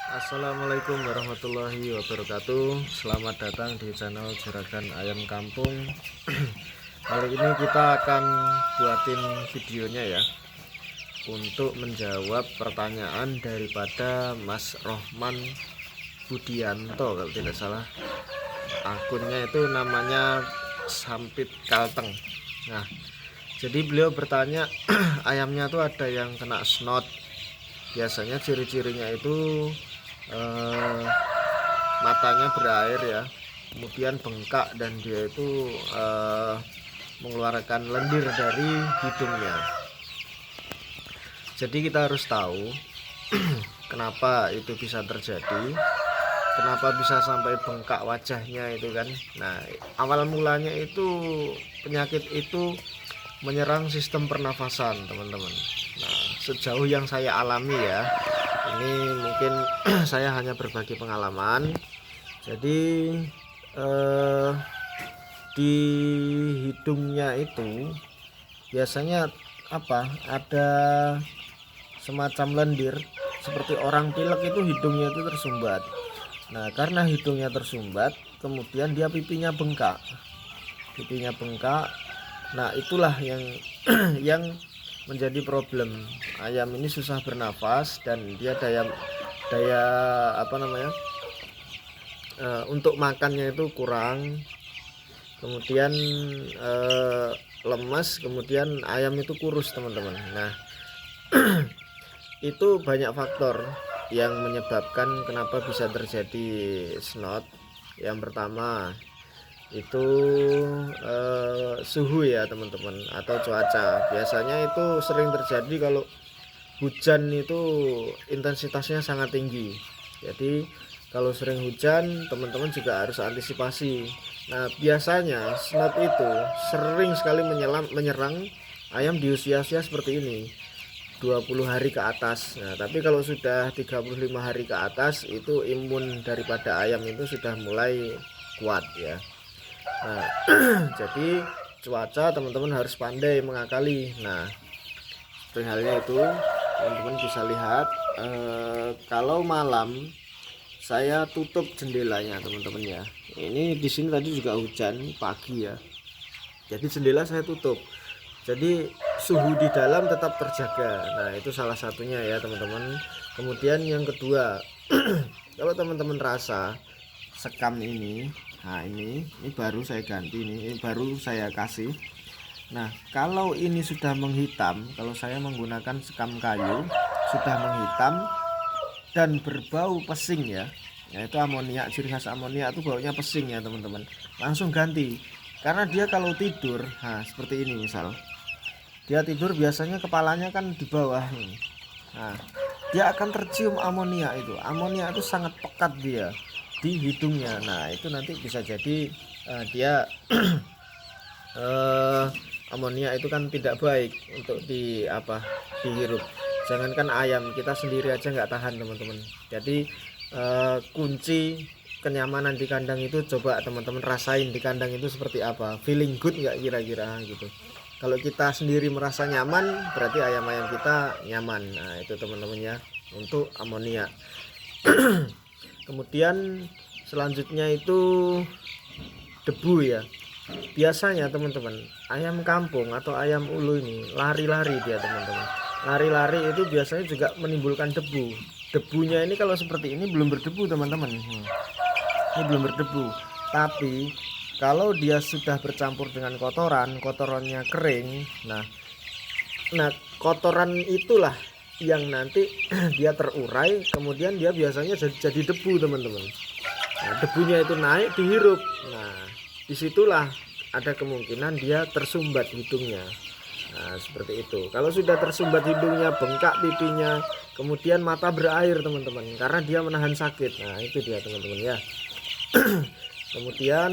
Assalamualaikum warahmatullahi wabarakatuh. Selamat datang di channel Juragan Ayam Kampung. Kali ini kita akan buatin videonya ya, untuk menjawab pertanyaan daripada Mas Rohman Budianto kalau tidak salah. Akunnya itu namanya Sampit Kalteng. Nah, jadi beliau bertanya ayamnya tuh ada yang kena snot. Biasanya ciri-cirinya itu matanya berair ya, kemudian bengkak, dan dia itu mengeluarkan lendir dari hidungnya. Jadi kita harus tahu kenapa itu bisa terjadi, kenapa bisa sampai bengkak wajahnya itu kan. Nah, awal mulanya itu penyakit itu menyerang sistem pernafasan teman-teman. Nah, sejauh yang saya alami ya, ini mungkin saya hanya berbagi pengalaman. Jadi di hidungnya itu biasanya ada semacam lendir, seperti orang pilek itu hidungnya itu tersumbat. Nah, karena hidungnya tersumbat, kemudian dia pipinya bengkak. Nah, itulah yang yang menjadi problem. Ayam ini susah bernafas dan dia daya untuk makannya itu kurang, kemudian lemas, kemudian ayam itu kurus teman-teman. Nah, itu banyak faktor yang menyebabkan kenapa bisa terjadi snot. Yang pertama itu suhu ya teman-teman, atau cuaca. Biasanya itu sering terjadi kalau hujan itu intensitasnya sangat tinggi. Jadi kalau sering hujan, teman-teman juga harus antisipasi. Nah, biasanya snot itu sering sekali menyerang ayam di usia-usia seperti ini, 20 hari ke atas. Nah, tapi kalau sudah 35 hari ke atas, itu imun daripada ayam itu sudah mulai kuat ya. Nah, jadi cuaca teman-teman harus pandai mengakali. Nah, seperti halnya itu teman-teman bisa lihat, kalau malam saya tutup jendelanya teman-teman ya. Ini di sini tadi juga hujan pagi ya, jadi jendela saya tutup, jadi suhu di dalam tetap terjaga. Nah, itu salah satunya ya teman-teman. Kemudian yang kedua, kalau teman-teman rasa sekam ini, nah ini baru saya ganti, ini baru saya kasih. Nah, kalau ini sudah menghitam, kalau saya menggunakan sekam kayu, sudah menghitam dan berbau pesing ya, yaitu amoniak. Ciri khas amoniak itu baunya pesing ya teman-teman. Langsung ganti, karena dia kalau tidur, nah seperti ini misal, dia tidur biasanya kepalanya kan di bawah nih. Nah, dia akan tercium amoniak itu. Amoniak itu sangat pekat dia di hidungnya. Nah, itu nanti bisa jadi dia amoniak itu kan tidak baik untuk dihirup. Jangankan ayam, kita sendiri aja nggak tahan teman-teman. Jadi kunci kenyamanan di kandang itu coba teman-teman rasain di kandang itu seperti apa, feeling good nggak kira-kira gitu. Kalau kita sendiri merasa nyaman, berarti ayam-ayam kita nyaman. Nah, itu teman-teman ya, untuk amoniak. Kemudian selanjutnya itu debu ya. Biasanya teman-teman, ayam kampung atau ayam ulu ini lari-lari dia teman-teman. Lari-lari itu biasanya juga menimbulkan debu. Debunya ini kalau seperti ini belum berdebu teman-teman. Ini belum berdebu. Tapi kalau dia sudah bercampur dengan kotorannya kering, nah kotoran itulah yang nanti dia terurai, kemudian dia biasanya jadi debu teman-teman. Nah, debunya itu naik dihirup. Nah, disitulah ada kemungkinan dia tersumbat hidungnya. Nah, seperti itu. Kalau sudah tersumbat hidungnya, bengkak pipinya, kemudian mata berair teman-teman, karena dia menahan sakit. Nah, itu dia teman-teman ya. Kemudian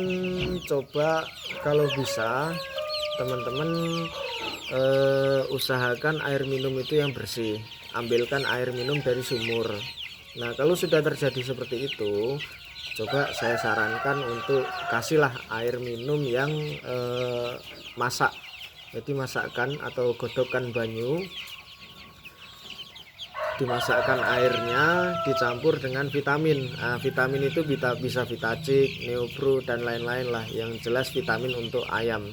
coba kalau bisa teman-teman usahakan air minum itu yang bersih. Ambilkan air minum dari sumur. Nah, kalau sudah terjadi seperti itu, coba saya sarankan untuk kasihlah air minum yang masak. Jadi masakkan atau godokkan banyu, dimasakkan airnya dicampur dengan vitamin. Nah, vitamin itu bisa Vitacik, Neopro dan lain-lain lah, yang jelas vitamin untuk ayam.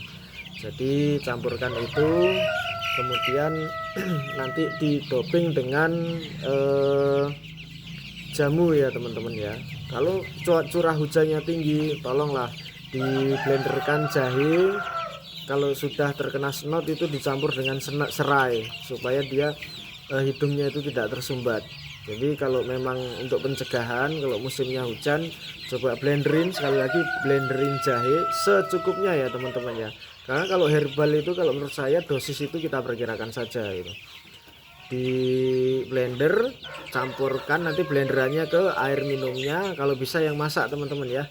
Jadi campurkan itu, kemudian nanti didoping dengan jamu ya teman-teman ya. Kalau curah hujannya tinggi, tolonglah di blenderkan jahe. Kalau sudah terkena snot itu dicampur dengan serai supaya dia hidungnya itu tidak tersumbat. Jadi kalau memang untuk pencegahan, kalau musimnya hujan, coba blenderin, sekali lagi blenderin jahe secukupnya ya teman-teman ya. Karena kalau herbal itu, kalau menurut saya dosis itu kita perkirakan saja gitu. Di blender, campurkan nanti blenderannya ke air minumnya, kalau bisa yang masak teman-teman ya.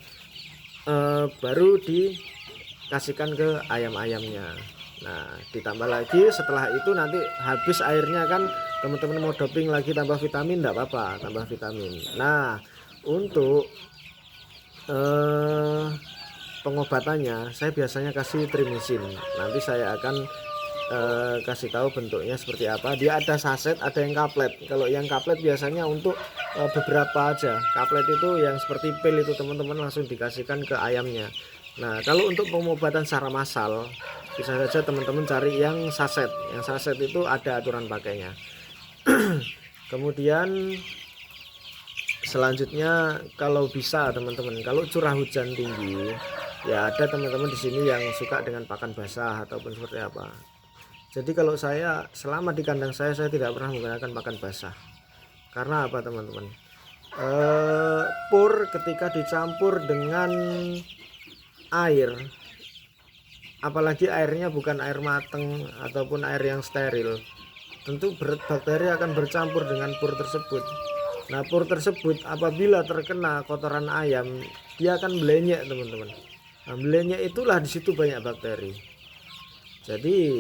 Baru dikasihkan ke ayam-ayamnya. Nah, ditambah lagi setelah itu, nanti habis airnya kan teman-teman mau doping lagi tambah vitamin, enggak apa-apa, tambah vitamin. Nah, untuk pengobatannya saya biasanya kasih Trimisin. Nanti saya akan kasih tahu bentuknya seperti apa. Dia ada saset, ada yang kaplet. Kalau yang kaplet biasanya untuk beberapa aja. Kaplet itu yang seperti pil itu teman-teman langsung dikasihkan ke ayamnya. Nah, kalau untuk pengobatan secara massal bisa saja teman-teman cari yang saset. Yang saset itu ada aturan pakainya. Kemudian selanjutnya, kalau bisa teman-teman, kalau curah hujan tinggi ya, ada teman-teman di sini yang suka dengan pakan basah ataupun seperti apa. Jadi kalau saya selama di kandang saya tidak pernah menggunakan pakan basah. Karena apa teman-teman? Pur ketika dicampur dengan air, apalagi airnya bukan air mateng ataupun air yang steril, tentu bakteri akan bercampur dengan pur tersebut. Nah, pur tersebut apabila terkena kotoran ayam, dia akan melenyek teman-teman. Nah, melenyek itulah di situ banyak bakteri. Jadi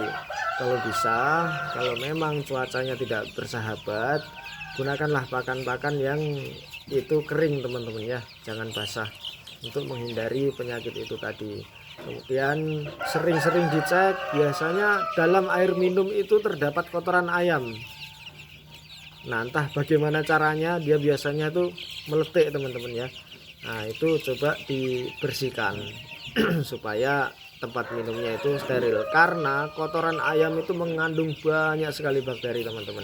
kalau bisa, kalau memang cuacanya tidak bersahabat, gunakanlah pakan-pakan yang itu kering teman-teman ya, jangan basah, untuk menghindari penyakit itu tadi. Kemudian sering-sering dicek, biasanya dalam air minum itu terdapat kotoran ayam. Nah, entah bagaimana caranya, dia biasanya tuh meletik teman-teman ya. Nah, itu coba dibersihkan supaya tempat minumnya itu steril, karena kotoran ayam itu mengandung banyak sekali bakteri teman-teman.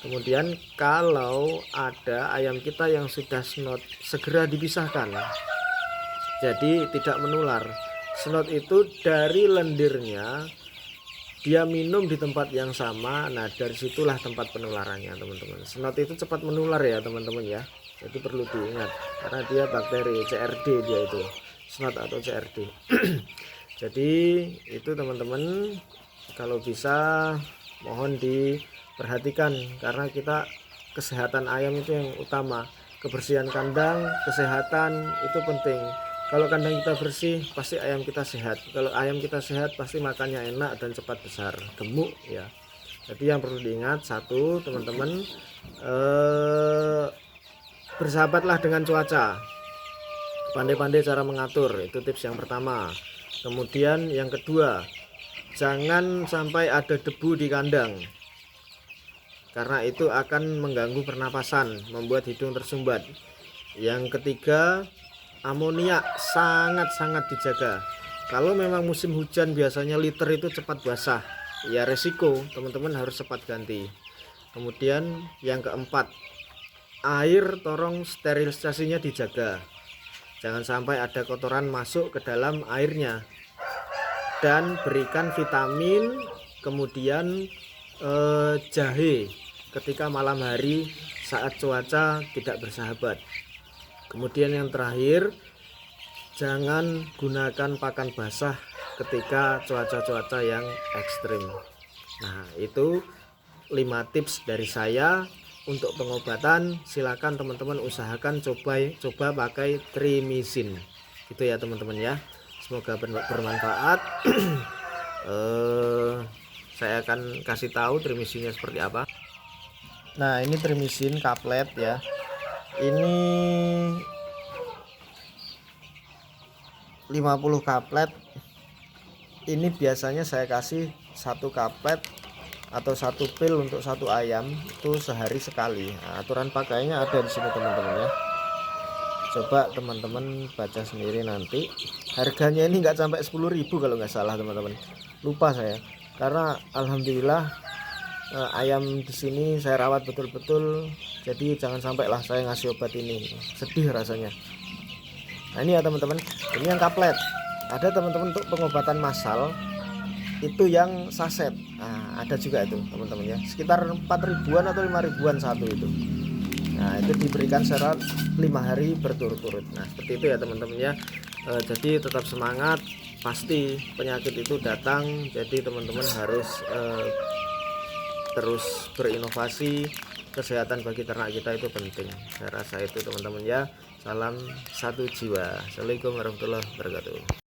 Kemudian kalau ada ayam kita yang sudah snot, segera dipisahkan, jadi tidak menular. Snot itu dari lendirnya, dia minum di tempat yang sama. Nah, dari situlah tempat penularannya teman-teman. Snot itu cepat menular ya teman-teman ya, jadi perlu diingat, karena dia bakteri CRD, dia itu snot atau CRD. Jadi itu teman-teman, kalau bisa mohon diperhatikan, karena kita kesehatan ayam itu yang utama. Kebersihan kandang, kesehatan itu penting. Kalau kandang kita bersih, pasti ayam kita sehat. Kalau ayam kita sehat, pasti makannya enak dan cepat besar, gemuk ya. Jadi yang perlu diingat, satu teman-teman, bersahabatlah dengan cuaca, pandai-pandai cara mengatur, itu tips yang pertama. Kemudian yang kedua, jangan sampai ada debu di kandang, karena itu akan mengganggu pernapasan, membuat hidung tersumbat. Yang ketiga, amoniak sangat-sangat dijaga. Kalau memang musim hujan biasanya liter itu cepat basah, ya resiko teman-teman harus cepat ganti. Kemudian yang keempat, air tolong sterilisasinya dijaga, jangan sampai ada kotoran masuk ke dalam airnya. Dan berikan vitamin, kemudian jahe ketika malam hari saat cuaca tidak bersahabat. Kemudian yang terakhir, jangan gunakan pakan basah ketika cuaca-cuaca yang ekstrim. Nah, itu 5 tips dari saya untuk pengobatan. Silakan teman-teman usahakan coba pakai Trimisin. Gitu ya teman-teman ya. Semoga bermanfaat. Saya akan kasih tahu Trimisinnya seperti apa. Nah, ini Trimisin kaplet ya. Ini 50 kaplet. Ini biasanya saya kasih 1 kaplet atau 1 pil untuk 1 ayam itu sehari sekali. Nah, aturan pakainya ada di sini teman-teman ya. Coba teman-teman baca sendiri nanti. Harganya ini nggak sampai 10.000 kalau nggak salah teman-teman. Lupa saya. Karena alhamdulillah ayam di sini saya rawat betul-betul. Jadi jangan sampai lah saya ngasih obat ini. Sedih rasanya. Nah ini ya teman-teman. Ini yang kaplet. Ada teman-teman untuk pengobatan massal itu yang saset. Nah, ada juga itu teman-teman ya. Sekitar 4.000-an atau 5.000-an satu itu. Nah itu diberikan secara 5 hari berturut-turut. Nah seperti itu ya teman-teman ya. Jadi tetap semangat, pasti penyakit itu datang. Jadi teman-teman harus terus berinovasi. Kesehatan bagi ternak kita itu penting. Saya rasa itu teman-teman ya. Salam satu jiwa. Assalamualaikum warahmatullahi wabarakatuh.